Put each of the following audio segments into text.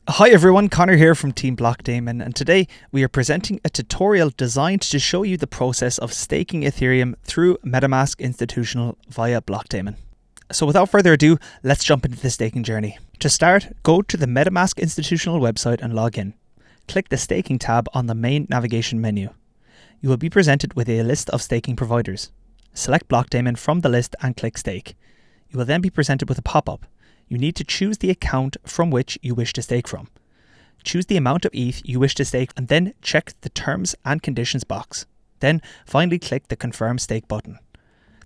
Hi everyone, Connor here from Team Blockdaemon, and today we are presenting a tutorial designed to show you the process of staking Ethereum through MetaMask Institutional via Blockdaemon. So without further ado, let's jump into the staking journey. To start, go to the MetaMask Institutional website and log in. Click the staking tab on the main navigation menu. You will be presented with a list of staking providers. Select Blockdaemon from the list and click Stake. You will then be presented with a pop-up. You need to choose the account from which you wish to stake from. Choose the amount of ETH you wish to stake and then check the terms and conditions box. Then finally click the Confirm Stake button.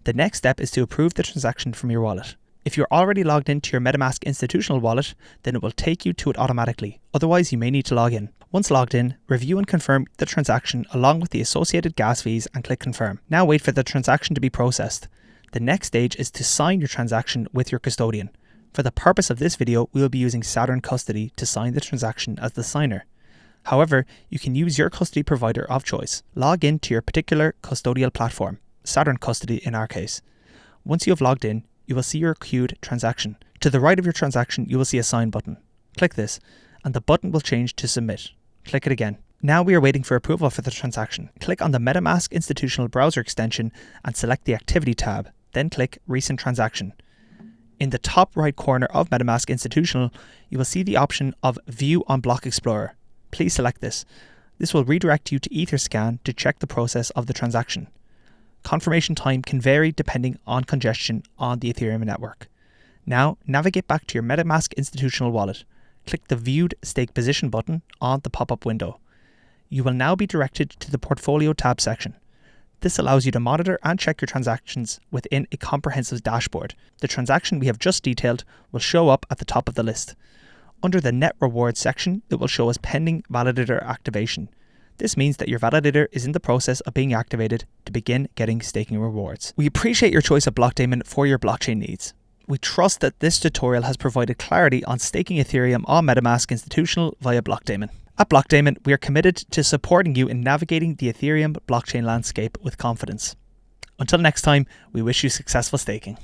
The next step is to approve the transaction from your wallet. If you're already logged into your MetaMask Institutional wallet, then it will take you to it automatically. Otherwise, you may need to log in. Once logged in, review and confirm the transaction along with the associated gas fees and click Confirm. Now wait for the transaction to be processed. The next stage is to sign your transaction with your custodian. For the purpose of this video, we will be using Saturn Custody to sign the transaction as the signer. However, you can use your custody provider of choice. Log in to your particular custodial platform, Saturn Custody in our case. Once you have logged in, you will see your queued transaction. To the right of your transaction, you will see a sign button. Click this, and the button will change to submit. Click it again. Now we are waiting for approval for the transaction. Click on the MetaMask Institutional browser extension and select the Activity tab, then click Recent Transaction. In the top right corner of MetaMask Institutional, you will see the option of View on Block Explorer. Please select this. This will redirect you to Etherscan to check the process of the transaction. Confirmation time can vary depending on congestion on the Ethereum network. Now, navigate back to your MetaMask Institutional wallet. Click the Viewed Stake Position button on the pop-up window. You will now be directed to the Portfolio tab section. This allows you to monitor and check your transactions within a comprehensive dashboard. The transaction we have just detailed will show up at the top of the list. Under the Net Rewards section, it will show as pending validator activation. This means that your validator is in the process of being activated to begin getting staking rewards. We appreciate your choice of Blockdaemon for your blockchain needs. We trust that this tutorial has provided clarity on staking Ethereum on MetaMask Institutional via Blockdaemon. At Blockdaemon, we are committed to supporting you in navigating the Ethereum blockchain landscape with confidence. Until next time, we wish you successful staking.